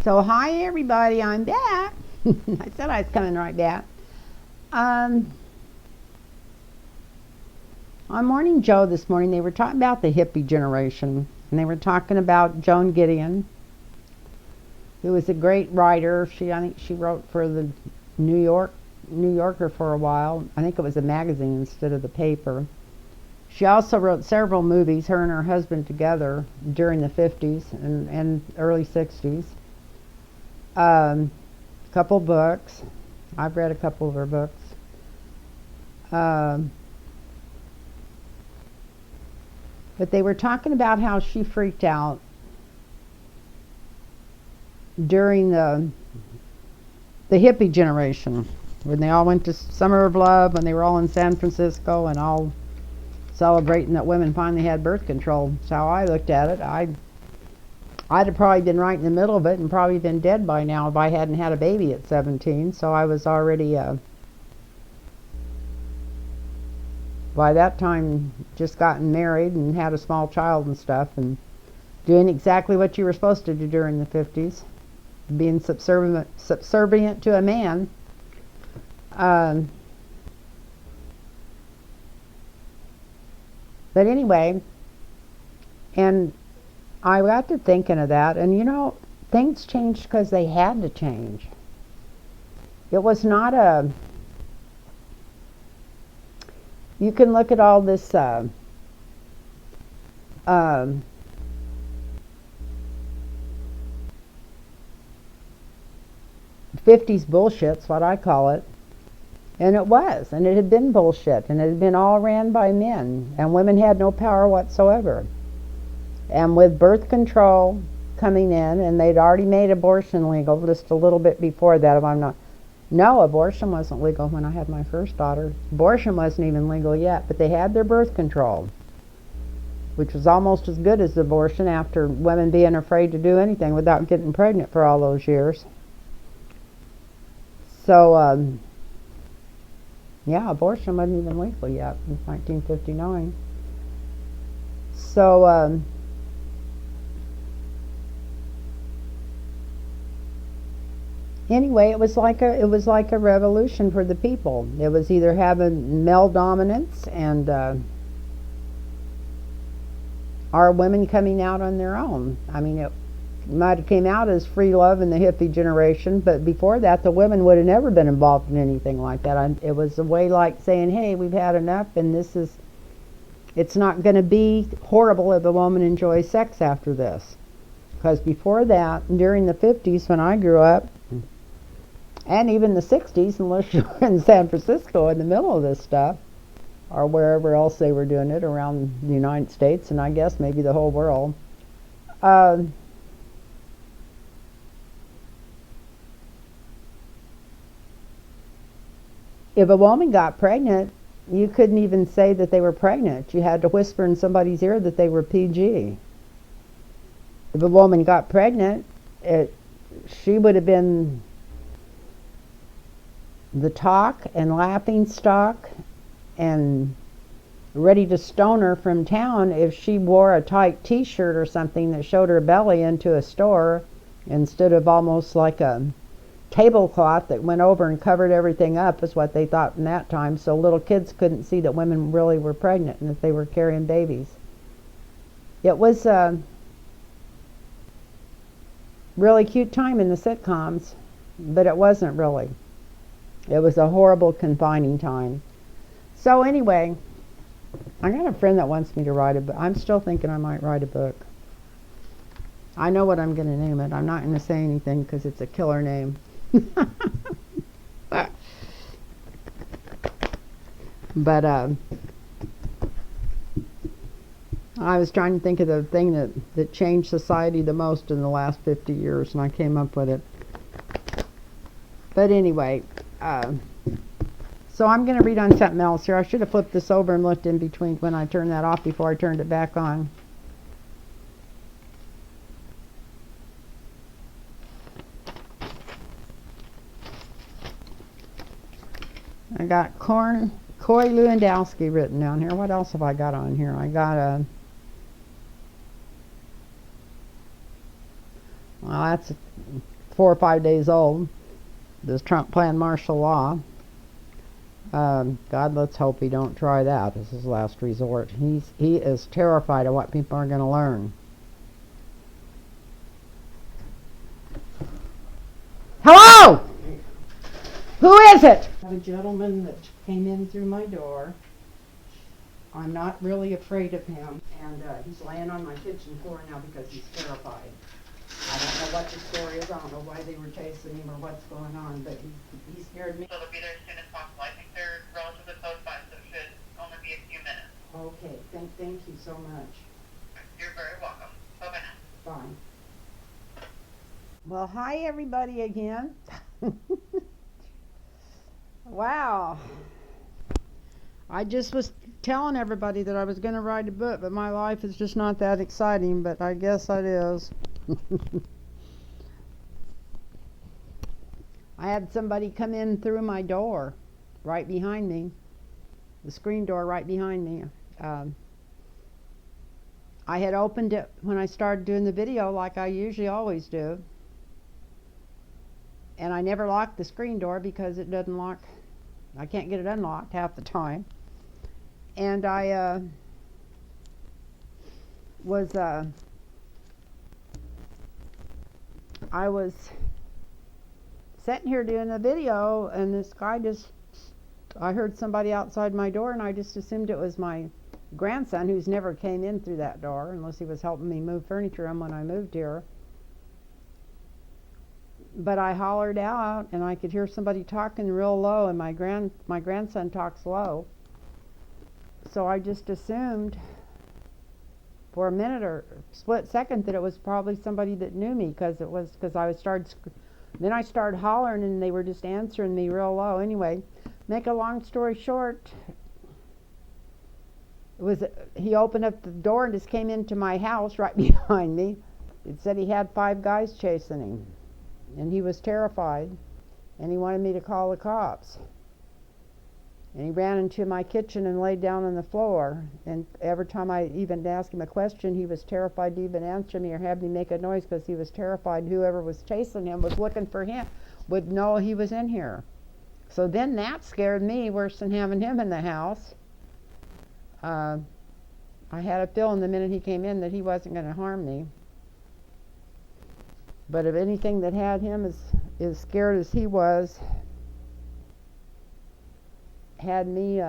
So hi everybody, I'm back. I said I was coming right back. On Morning Joe this morning, they were talking about the hippie generation, and they were talking about Joan Gideon, who was a great writer. I think she wrote for the New Yorker for a while. I think it was a magazine instead of the paper. She also wrote several movies, her and her husband together, during the 50s and early 60s. Couple books. I've read a couple of her books. But they were talking about how she freaked out during the hippie generation, when they all went to Summer of Love, when they were all in San Francisco and all celebrating that women finally had birth control. That's how I looked at it. I'd have probably been right in the middle of it and probably been dead by now if I hadn't had a baby at 17. So I was already, by that time, just gotten married and had a small child and stuff, and doing exactly what you were supposed to do during the 50s, being subservient to a man. But anyway, and I got to thinking of that, and things changed because they had to change. It was not you can look at all this 50s bullshit's what I call it. And it was, and it had been bullshit, and it had been all ran by men, and women had no power whatsoever. And with birth control coming in, and they'd already made abortion legal just a little bit before that, no, abortion wasn't legal when I had my first daughter. Abortion wasn't even legal yet, but they had their birth control, which was almost as good as abortion after women being afraid to do anything without getting pregnant for all those years. So, yeah, abortion wasn't even legal yet in 1959. So, anyway, it was like a revolution for the people. It was either having male dominance and our women coming out on their own. I mean, it might have came out as free love in the hippie generation, but before that, the women would have never been involved in anything like that. It was a way like saying, hey, we've had enough, and it's not going to be horrible if a woman enjoys sex after this. Because before that, during the 50s when I grew up, and even the 60s, unless you were in San Francisco in the middle of this stuff, or wherever else they were doing it around the United States, and I guess maybe the whole world, if a woman got pregnant, you couldn't even say that they were pregnant. You had to whisper in somebody's ear that they were PG. If a woman got pregnant, she would have been the talk and laughing stock and ready to stone her from town if she wore a tight t-shirt or something that showed her belly into a store instead of almost like a tablecloth that went over and covered everything up, is what they thought in that time, so little kids couldn't see that women really were pregnant and that they were carrying babies. It was a really cute time in the sitcoms, but it wasn't really. It was a horrible, confining time. So anyway, I got a friend that wants me to write a book. I'm still thinking I might write a book. I know what I'm going to name it. I'm not going to say anything because it's a killer name. But I was trying to think of the thing that changed society the most in the last 50 years, and I came up with it. But anyway, so I'm going to read on something else here. I should have flipped this over and looked in between when I turned that off before I turned it back on. I got Coy Lewandowski written down here. What else have I got on here? I got well, that's 4 or 5 days old. This Trump plan martial law. God, let's hope he don't try that as his last resort. He is terrified of what people are going to learn. Hello! Who is it? I have a gentleman that came in through my door. I'm not really afraid of him, and he's laying on my kitchen floor now because he's terrified. I don't know what the story is. I don't know why they were chasing him or what's going on, but he scared me. So they'll be there as soon as possible. I think they're relatively close by, so it should only be a few minutes. Okay, thank you so much. You're very welcome. Bye-bye now. Bye. Well, hi everybody again. Wow. I just was telling everybody that I was going to write a book, but my life is just not that exciting, but I guess it is. I had somebody come in through my door right behind me, the screen door right behind me. I had opened it when I started doing the video like I usually always do, and I never locked the screen door because it doesn't lock. I can't get it unlocked half the time. And I was sitting here doing a video, and this guy I heard somebody outside my door, and I just assumed it was my grandson, who's never came in through that door unless he was helping me move furniture in when I moved here. But I hollered out, and I could hear somebody talking real low, and my grandson talks low. So I just assumed for a minute or split second that it was probably somebody that knew me, because then I started hollering, and they were just answering me real low. Anyway, make a long story short, he opened up the door and just came into my house right behind me. It said he had 5 guys chasing him, and he was terrified, and he wanted me to call the cops. And he ran into my kitchen and laid down on the floor, and every time I even asked him a question, he was terrified to even answer me or have me make a noise, because he was terrified whoever was chasing him was looking for him, would know he was in here. So then that scared me worse than having him in the house. I had a feeling the minute he came in that he wasn't going to harm me. But if anything that had him as scared as he was, had me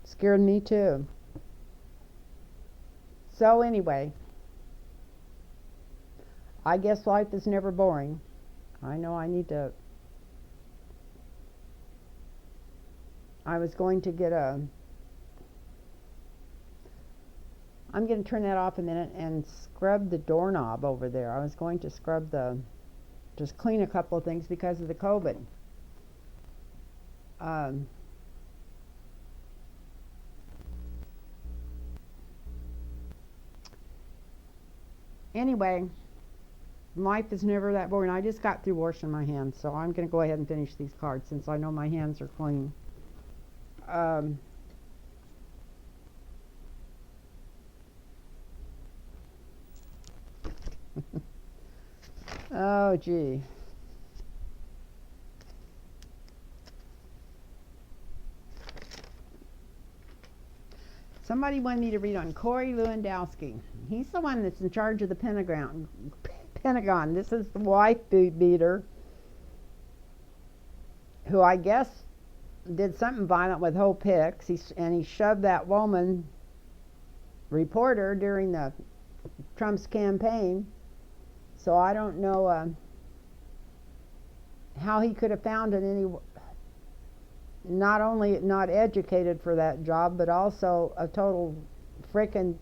scared me too. So anyway, I guess life is never boring. I know I was going to get I'm going to turn that off a minute and scrub the doorknob over there. I was going to just clean a couple of things because of the COVID. Anyway, life is never that boring. I just got through washing my hands, so I'm going to go ahead and finish these cards since I know my hands are clean. Oh, gee. Somebody wanted me to read on Corey Lewandowski. He's the one that's in charge of the Pentagon. This is the wife beater who I guess did something violent with Hope Hicks. He shoved that woman reporter during the Trump's campaign. So I don't know how he could have found not only not educated for that job, but also a total frickin'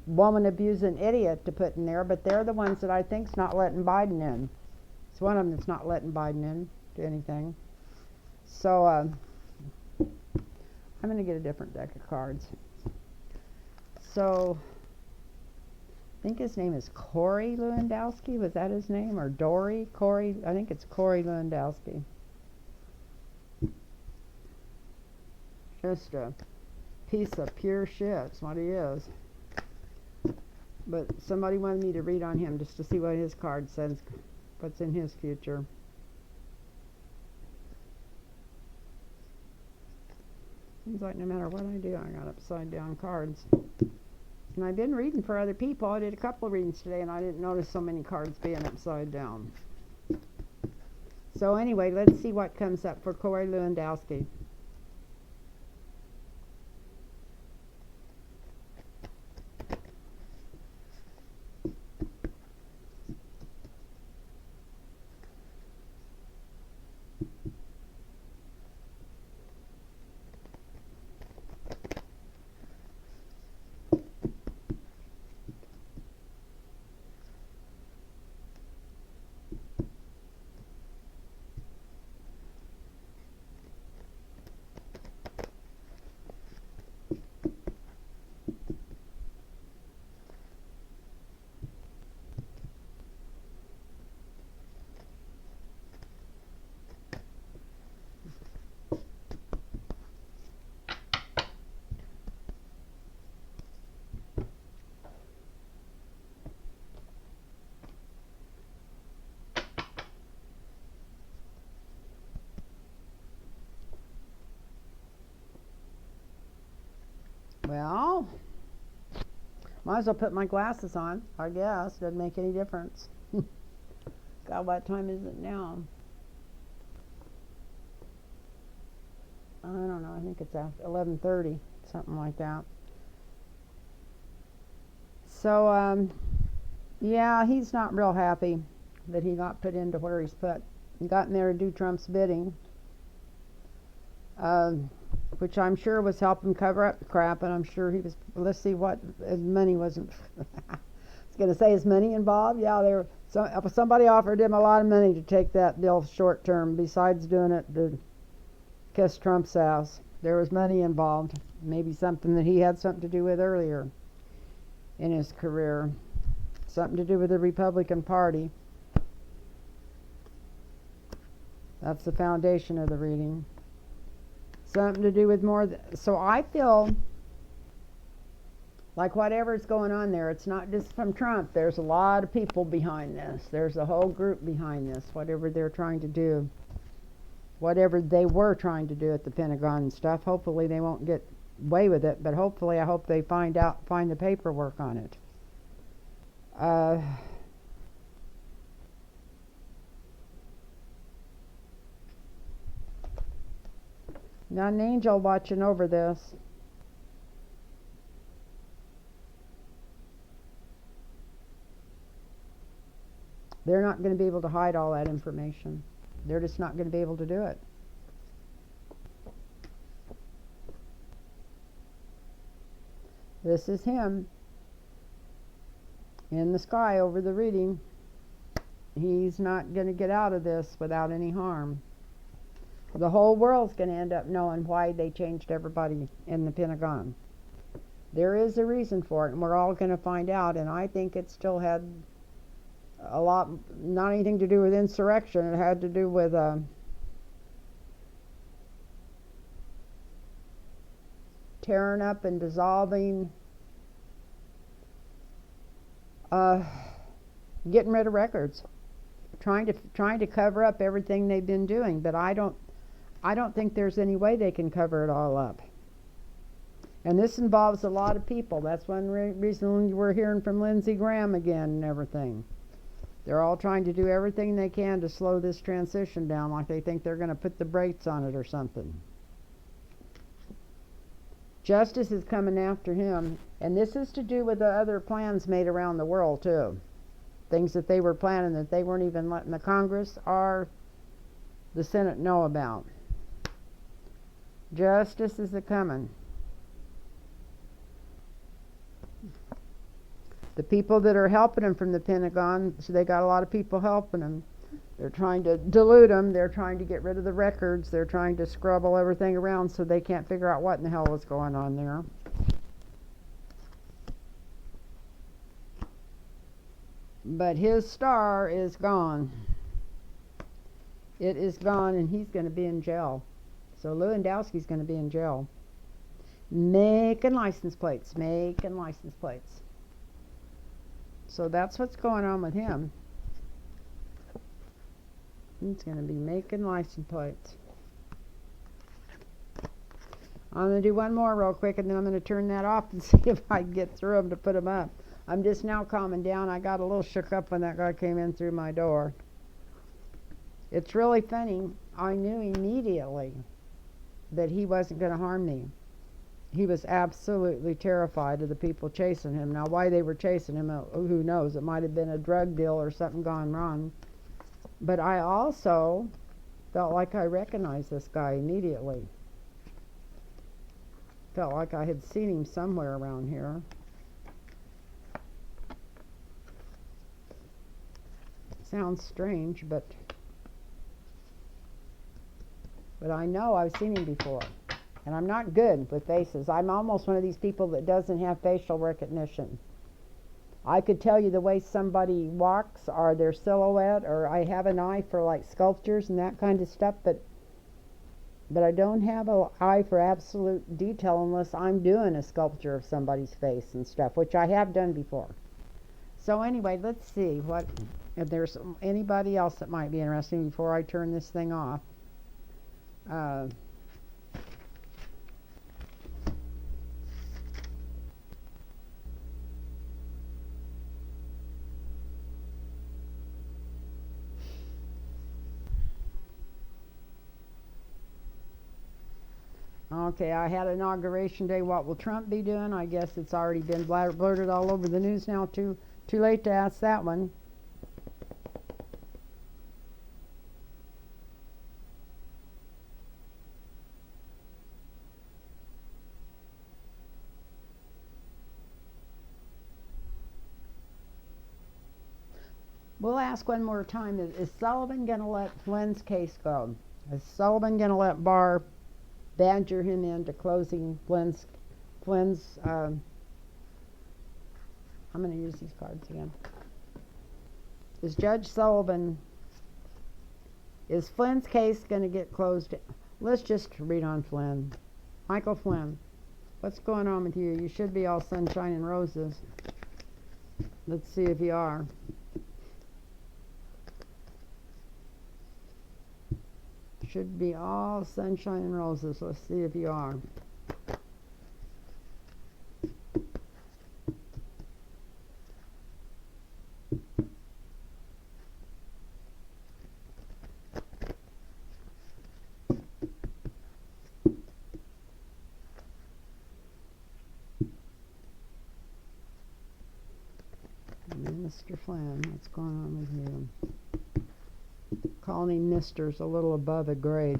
woman abusing idiot to put in there. But they're the ones that I think's not letting Biden in. It's one of them that's not letting Biden in to anything. So I'm going to get a different deck of cards. So I think his name is Corey Lewandowski. Was that his name? Or Dory? Corey? I think it's Corey Lewandowski. Just a piece of pure shit. That's what he is. But somebody wanted me to read on him just to see what his card says, what's in his future. Seems like no matter what I do, I got upside down cards. And I've been reading for other people. I did a couple of readings today, and I didn't notice so many cards being upside down. So anyway, let's see what comes up for Corey Lewandowski. Well, might as well put my glasses on, I guess. Doesn't make any difference. God, what time is it now? I don't know. I think it's after 11:30, something like that. So, yeah, he's not real happy that he got put into where he's put. He got in there to do Trump's bidding. Which I'm sure was helping cover up the crap, and I'm sure he was. Let's see what his money wasn't. I was going to say his money involved. Yeah, somebody offered him a lot of money to take that deal short term. Besides doing it to kiss Trump's ass, there was money involved. Maybe something that he had something to do with earlier in his career, something to do with the Republican Party. That's the foundation of the reading. Something to do with more. So I feel like whatever's going on there, it's not just from Trump. There's a lot of people behind this. There's a whole group behind this. Whatever they're trying to do, whatever they were trying to do at the Pentagon and stuff. Hopefully they won't get away with it, but hopefully I hope they find the paperwork on it. Not an angel watching over this. They're not going to be able to hide all that information. They're just not going to be able to do it. This is him in the sky over the reading. He's not going to get out of this without any harm. The whole world's going to end up knowing why they changed everybody in the Pentagon. There is a reason for it, and we're all going to find out, and I think it still had a lot, not anything to do with insurrection. It had to do with tearing up and dissolving, getting rid of records, trying to cover up everything they've been doing. But I don't think there's any way they can cover it all up. And this involves a lot of people. That's one reason we're hearing from Lindsey Graham again and everything. They're all trying to do everything they can to slow this transition down, like they think they're going to put the brakes on it or something. Justice is coming after him, and this is to do with the other plans made around the world too. Things that they were planning that they weren't even letting the Congress or the Senate know about. Justice is a-coming. The people that are helping them from the Pentagon, so they got a lot of people helping them. They're trying to dilute them. They're trying to get rid of the records. They're trying to scrabble everything around so they can't figure out what in the hell was going on there. But his star is gone. It is gone, and he's going to be in jail. So Lewandowski's going to be in jail. Making license plates. So that's what's going on with him. He's going to be making license plates. I'm going to do one more real quick, and then I'm going to turn that off and see if I can get through them to put them up. I'm just now calming down. I got a little shook up when that guy came in through my door. It's really funny. I knew immediately that he wasn't going to harm me. He was absolutely terrified of the people chasing him. Now, why they were chasing him, who knows? It might have been a drug deal or something gone wrong. But I also felt like I recognized this guy immediately. Felt like I had seen him somewhere around here. Sounds strange, but I know I've seen him before. And I'm not good with faces. I'm almost one of these people that doesn't have facial recognition. I could tell you the way somebody walks or their silhouette, or I have an eye for like sculptures and that kind of stuff, but I don't have an eye for absolute detail unless I'm doing a sculpture of somebody's face and stuff, which I have done before. So anyway, let's see what if there's anybody else that might be interesting before I turn this thing off. Okay, I had Inauguration Day. What will Trump be doing? I guess it's already been blurted all over the news now. Too late to ask that one. We'll ask one more time. Is Sullivan going to let Flynn's case go? Is Sullivan going to let Barr badger him into closing Flynn's I'm going to use these cards again. Is Judge Sullivan, is Flynn's case going to get closed? Let's just read on Flynn. Michael Flynn, what's going on with you? You should be all sunshine and roses. Let's see if you are. Should be all sunshine and roses. Let's see if you are. Mr. Flynn, what's going on with you? Calling him Mister's a little above a grade.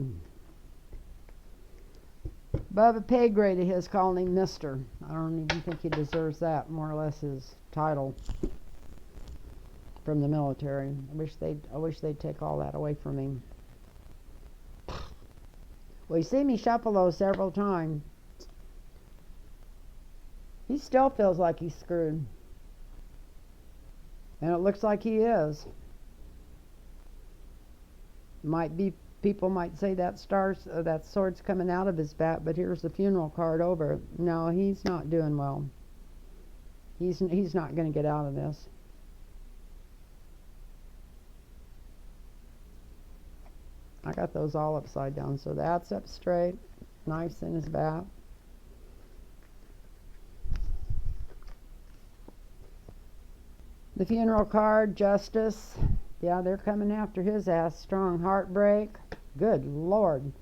Above a pay grade of his, calling him Mister. I don't even think he deserves that, more or less his title from the military. I wish they'd take all that away from him. Well, you see me shuffle those several times. He still feels like he's screwed. And it looks like he is. Might be, people might say that that sword's coming out of his back, but here's the funeral card over it. No, he's not doing well. He's not going to get out of this. I got those all upside down, so that's up straight. Knife's in his back. The funeral card, justice. Yeah, they're coming after his ass. Strong heartbreak. Good Lord.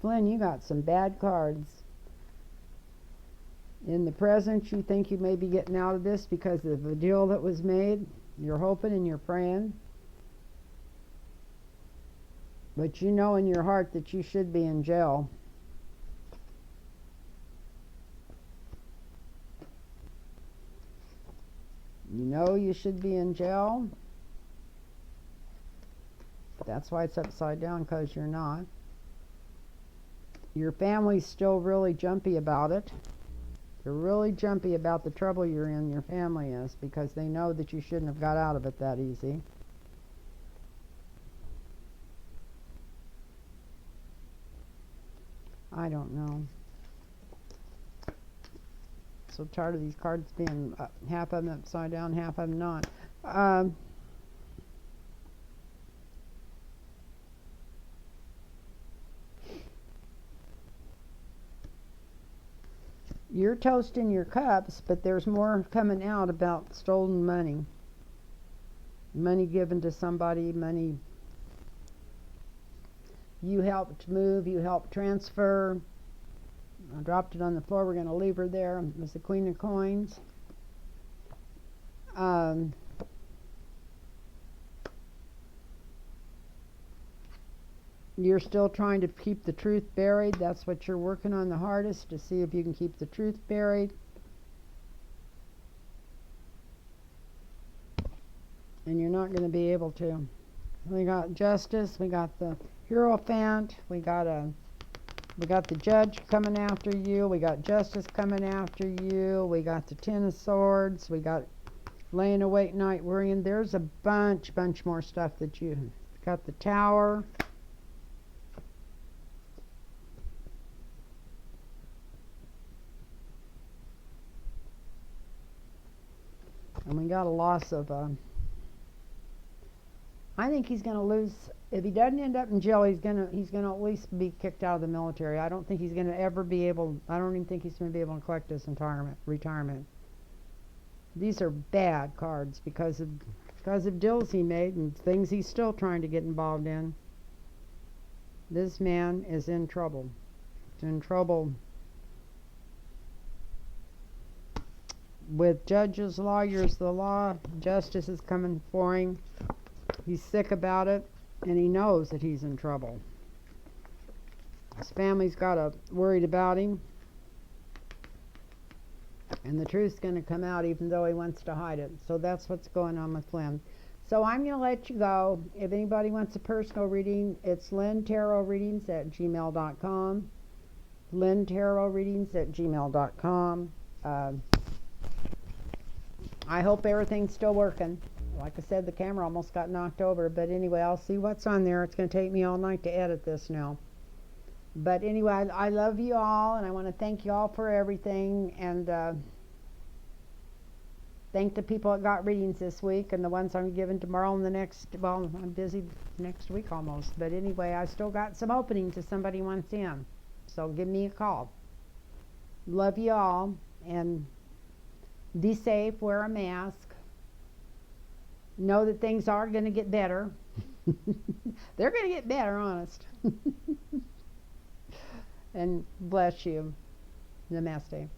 Flynn, you got some bad cards. In the present, you think you may be getting out of this because of the deal that was made. You're hoping and you're praying. But you know in your heart that you should be in jail. You know you should be in jail. That's why it's upside down, because you're not. Your family's still really jumpy about it. They're really jumpy about the trouble you're in, your family is, because they know that you shouldn't have got out of it that easy. I don't know. So tired of these cards being half of them upside down, half of them not. You're toasting your cups, but there's more coming out about stolen money. Money given to somebody, money you helped move, you helped transfer. I dropped it on the floor. We're going to leave her there. It was the Queen of Coins. You're still trying to keep the truth buried. That's what you're working on the hardest, to see if you can keep the truth buried. And you're not going to be able to. We got Justice. We got the Hierophant. We got the Judge coming after you. We got Justice coming after you. We got the Ten of Swords. We got laying awake night worrying. There's a bunch more stuff that you got. The Tower. And we got a loss of I think he's going to lose. If he doesn't end up in jail, he's going to at least be kicked out of the military. I don't think he's going to ever be able. I don't even think he's going to be able to collect his retirement. These are bad cards because of deals he made and things he's still trying to get involved in. This man is in trouble. He's in trouble with judges, lawyers, the law. Justice is coming for him. He's sick about it, and he knows that he's in trouble. His family's worried about him, and the truth's going to come out even though he wants to hide it. So that's what's going on with Lynn. So I'm going to let you go. If anybody wants a personal reading, it's lynntarotreadings@gmail.com. lynntarotreadings@gmail.com. I hope everything's still working. Like I said, the camera almost got knocked over, but anyway, I'll see what's on there. It's going to take me all night to edit this now. But anyway, I love you all, and I want to thank you all for everything, and thank the people that got readings this week, and the ones I'm giving tomorrow and the next. Well, I'm busy next week almost, but anyway, I still got some openings if somebody wants in. So give me a call. Love you all, and be safe, wear a mask. Know that things are going to get better. They're going to get better, honest. And bless you. Namaste.